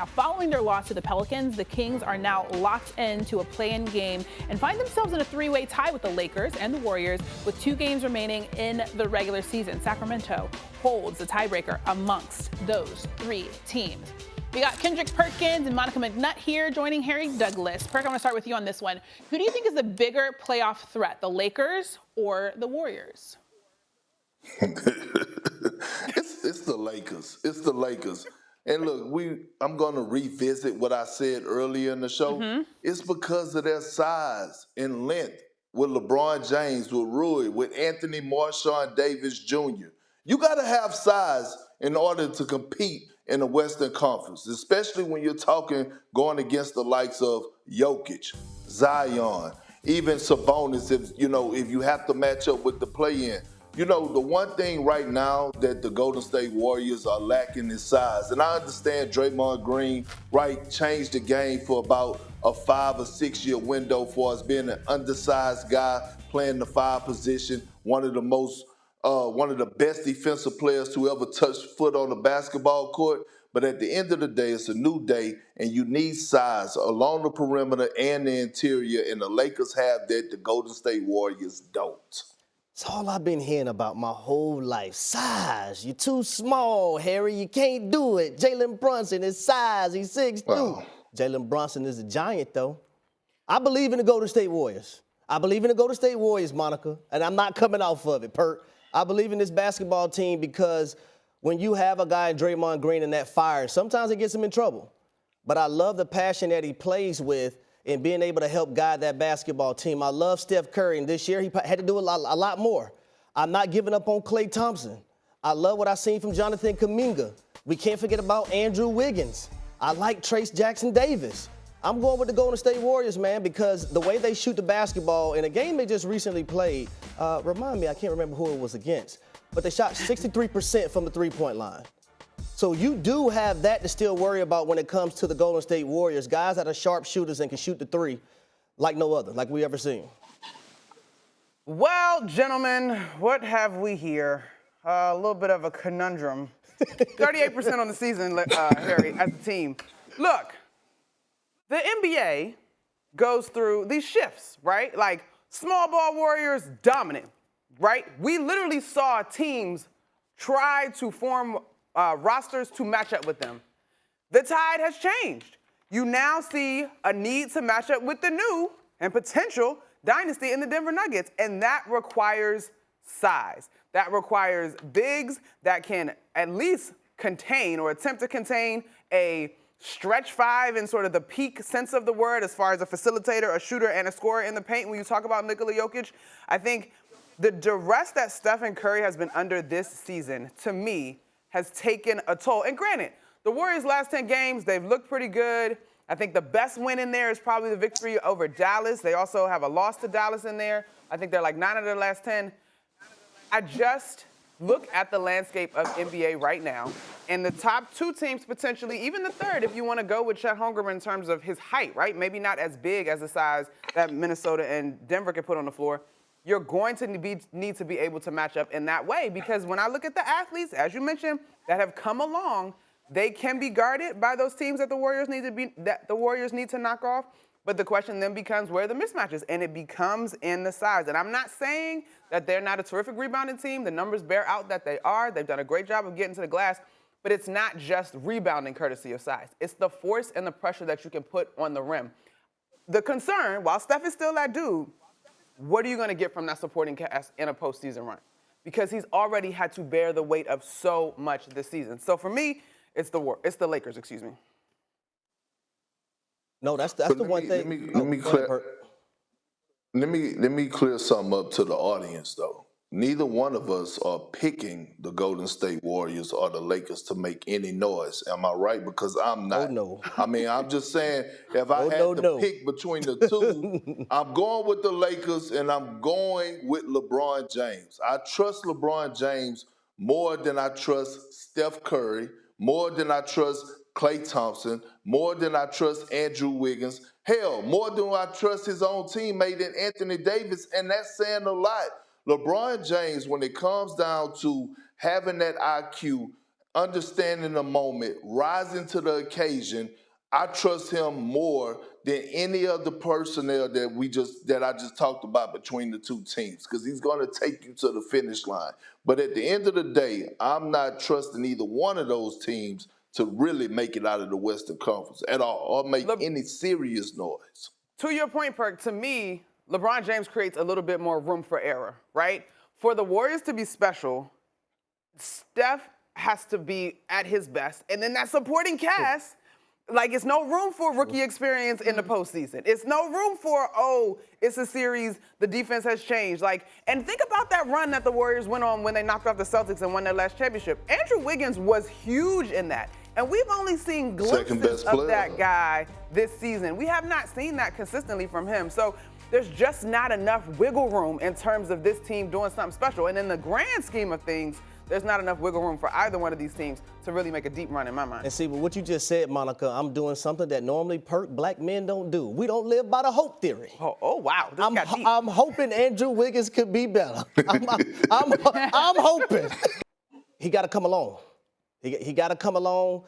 Now, following their loss to the Pelicans, the Kings are now locked into a play-in game and find themselves in a three-way tie with the Lakers and the Warriors with 2 games remaining in the regular season. Sacramento holds the tiebreaker amongst those 3 teams. We got Kendrick Perkins and Monica McNutt here joining Harry Douglas. Perk, I'm going to start with you on this one. Who do you think is the bigger playoff threat, the Lakers or the Warriors? It's the Lakers. It's the Lakers. And look, I'm going to revisit what I said earlier in the show. It's because of their size and length with LeBron James, with Rui, with Anthony Marshawn Davis Jr. You got to have size in order to compete in the Western Conference, especially when you're talking going against the likes of Jokic, Zion, even Sabonis, if you have to match up with the play-in. The one thing right now that the Golden State Warriors are lacking is size. And I understand Draymond Green, changed the game for about a 5 or 6 year window for us being an undersized guy playing the 5 position, one of the best defensive players to ever touch foot on the basketball court. But at the end of the day, it's a new day, and you need size along the perimeter and the interior, and the Lakers have that, the Golden State Warriors don't. It's all I've been hearing about my whole life. Size. You're too small, Harry. You can't do it. Jalen Brunson is size. He's 6'2". Wow. Jalen Brunson is a giant, though. I believe in the Golden State Warriors. I believe in the Golden State Warriors, Monica, and I'm not coming off of it, Perk. I believe in this basketball team because when you have a guy in Draymond Green and that fire, sometimes it gets him in trouble. But I love the passion that he plays with and being able to help guide that basketball team. I love Steph Curry, and this year he had to do a lot more. I'm not giving up on Klay Thompson. I love what I've seen from Jonathan Kuminga. We can't forget about Andrew Wiggins. I like Trace Jackson Davis. I'm going with the Golden State Warriors, man, because the way they shoot the basketball in a game they just recently played, remind me, I can't remember who it was against, but they shot 63% from the three-point line. So you do have that to still worry about when it comes to the Golden State Warriors, guys that are sharp shooters and can shoot the three like no other, like we ever seen. Well, gentlemen, what have we here? A little bit of a conundrum. 38% on the season, Harry, as a team. Look, the NBA goes through these shifts, right? Like small ball Warriors, dominant, right? We literally saw teams try to form rosters to match up with them. The tide has changed. You now see a need to match up with the new and potential dynasty in the Denver Nuggets, and that requires size. That requires bigs that can at least contain or attempt to contain a stretch 5 in sort of the peak sense of the word as far as a facilitator, a shooter, and a scorer in the paint. When you talk about Nikola Jokic, I think the duress that Stephen Curry has been under this season, to me, has taken a toll. And granted, the Warriors' last 10 games, they've looked pretty good. I think the best win in there is probably the victory over Dallas. They also have a loss to Dallas in there. I think they're like 9 out of their last 10. I just look at the landscape of NBA right now, and the top 2 teams potentially, even the third, if you want to go with Chet Holmgren in terms of his height, right? Maybe not as big as the size that Minnesota and Denver can put on the floor. You're going to need to be able to match up in that way, because when I look at the athletes, as you mentioned, that have come along, they can be guarded by those teams that the Warriors need to knock off. But the question then becomes where are the mismatches, and it becomes in the size. And I'm not saying that they're not a terrific rebounding team. The numbers bear out that they are. They've done a great job of getting to the glass. But it's not just rebounding courtesy of size. It's the force and the pressure that you can put on the rim. The concern, while Steph is still that dude, what are you going to get from that supporting cast in a postseason run? Because he's already had to bear the weight of so much this season. So for me, it's the Lakers, excuse me. No, that's the one thing. Let me clear something up to the audience, though. Neither one of us are picking the Golden State Warriors or the Lakers to make any noise. Am I right? Because I'm not. Oh, no. I mean, I'm just saying, if I had to pick between the two, I'm going with the Lakers and I'm going with LeBron James. I trust LeBron James more than I trust Steph Curry, more than I trust Klay Thompson, more than I trust Andrew Wiggins. Hell, more than I trust his own teammate in Anthony Davis, and that's saying a lot. LeBron James, when it comes down to having that IQ, understanding the moment, rising to the occasion. I trust him more than any other personnel that I just talked about between the two teams, because he's going to take you to the finish line. But at the end of the day, I'm not trusting either one of those teams to really make it out of the Western Conference at all, or make any serious noise. To your point, Perk, to me, LeBron James creates a little bit more room for error, right? For the Warriors to be special, Steph has to be at his best, and then that supporting cast, like, it's no room for rookie experience in the postseason. It's no room for, it's a series, the defense has changed. Like, and think about that run that the Warriors went on when they knocked off the Celtics and won their last championship. Andrew Wiggins was huge in that. And we've only seen glimpses of that guy this season. We have not seen that consistently from him. So there's just not enough wiggle room in terms of this team doing something special. And in the grand scheme of things, there's not enough wiggle room for either one of these teams to really make a deep run in my mind. And see, but what you just said, Monica, I'm doing something that normally black men don't do. We don't live by the hope theory. Oh wow, this got deep. I'm hoping Andrew Wiggins could be better. I'm hoping. He got to come along. He got to come along.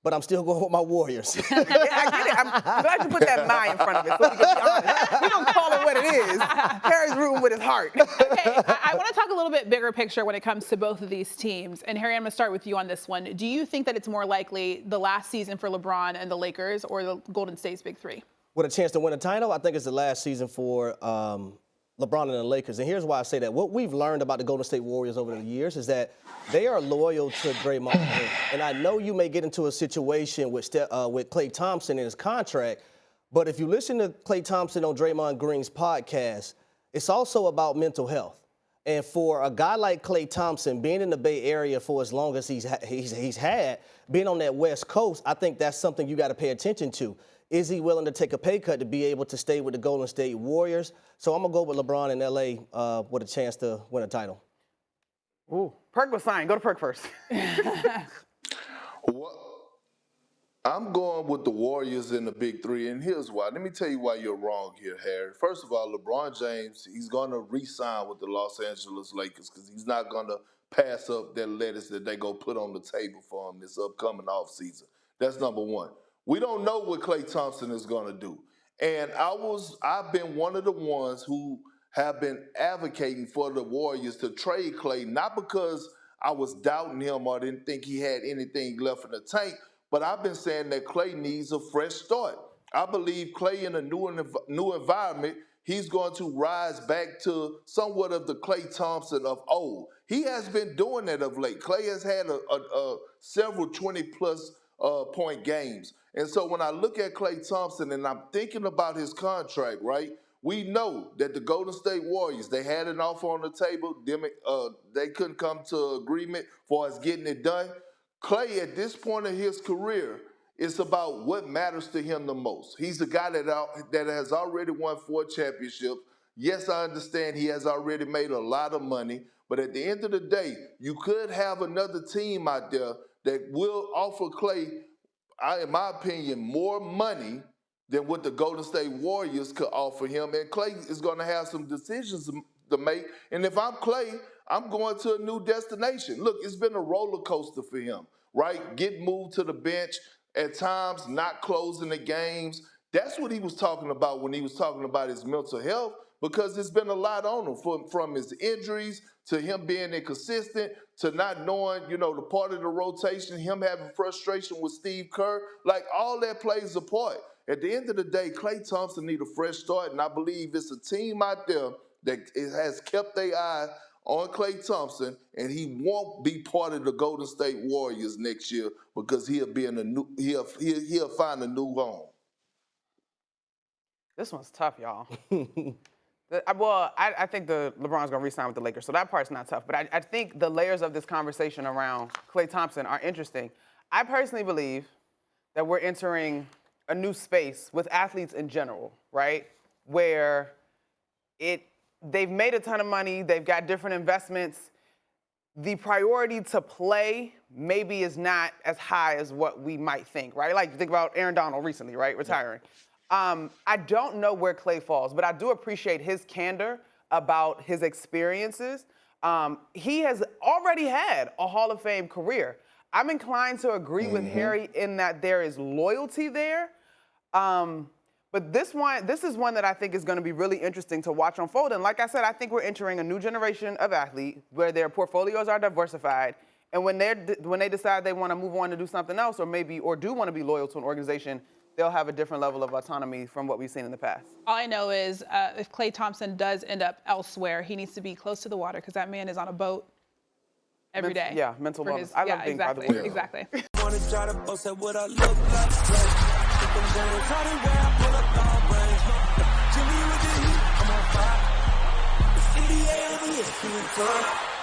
But I'm still going with my Warriors. I get it. I'm glad you put that "my" in front of it, so we can be honest. We don't call it what it is. Harry's rooting with his heart. Okay, I want to talk a little bit bigger picture when it comes to both of these teams. And Harry, I'm going to start with you on this one. Do you think that it's more likely the last season for LeBron and the Lakers, or the Golden State's Big Three? With a chance to win a title, I think it's the last season for LeBron and the Lakers. And here's why I say that. What we've learned about the Golden State Warriors over the years is that they are loyal to Draymond Green. And I know you may get into a situation with Klay Thompson in his contract, but if you listen to Klay Thompson on Draymond Green's podcast, it's also about mental health. And for a guy like Klay Thompson, being in the Bay Area for as long as he's had, being on that West Coast, I think that's something you got to pay attention to. Is he willing to take a pay cut to be able to stay with the Golden State Warriors? So I'm going to go with LeBron in L.A. With a chance to win a title. Ooh, Perk was signed. Go to Perk first. Well, I'm going with the Warriors in the Big Three, and here's why. Let me tell you why you're wrong here, Harry. First of all, LeBron James, he's going to re-sign with the Los Angeles Lakers because he's not going to pass up that lettuce that they go put on the table for him this upcoming offseason. That's number one. We don't know what Klay Thompson is going to do. And I've been one of the ones who have been advocating for the Warriors to trade Klay, not because I was doubting him or didn't think he had anything left in the tank, but I've been saying that Klay needs a fresh start. I believe Klay in a new environment, he's going to rise back to somewhat of the Klay Thompson of old. He has been doing that of late. Klay has had several 20-plus point games. And so when I look at Klay Thompson and I'm thinking about his contract, right, we know that the Golden State Warriors, they had an offer on the table. They couldn't come to agreement for us getting it done. Klay, at this point in his career, it's about what matters to him the most. He's a guy that has already won 4 championships. Yes, I understand he has already made a lot of money, but at the end of the day, you could have another team out there that will offer Klay, in my opinion, more money than what the Golden State Warriors could offer him. And Klay is going to have some decisions to make. And if I'm Klay, I'm going to a new destination. Look, it's been a roller coaster for him, right? Getting moved to the bench, at times not closing the games. That's what he was talking about when he was talking about his mental health, because it's been a lot on him, from his injuries to him being inconsistent to not knowing, the part of the rotation, him having frustration with Steve Kerr. Like, all that plays a part. At the end of the day, Klay Thompson needs a fresh start, and I believe it's a team out there that has kept their eye on Klay Thompson, and he won't be part of the Golden State Warriors next year because he'll find a new home. This one's tough, y'all. I think LeBron's going to re-sign with the Lakers, so that part's not tough. But I think the layers of this conversation around Klay Thompson are interesting. I personally believe that we're entering a new space with athletes in general, right? Where they've made a ton of money, they've got different investments. The priority to play maybe is not as high as what we might think, right? Like, think about Aaron Donald recently, right? Retiring. I don't know where Klay falls, but I do appreciate his candor about his experiences. He has already had a Hall of Fame career. I'm inclined to agree with Harry in that there is loyalty there. But this is one that I think is going to be really interesting to watch unfold. And like I said, I think we're entering a new generation of athlete where their portfolios are diversified. And when they decide they want to move on to do something else, or do want to be loyal to an organization, they'll have a different level of autonomy from what we've seen in the past. All I know is if Klay Thompson does end up elsewhere, he needs to be close to the water because that man is on a boat every day. Yeah, mental wellness. I love being by the exactly, water. exactly. Wanna try to boast at what I look like. Think I'm gonna try to wear I pull up long range. Jimmy with the heat, I'm on fire. It's NBA over here, feeling fun.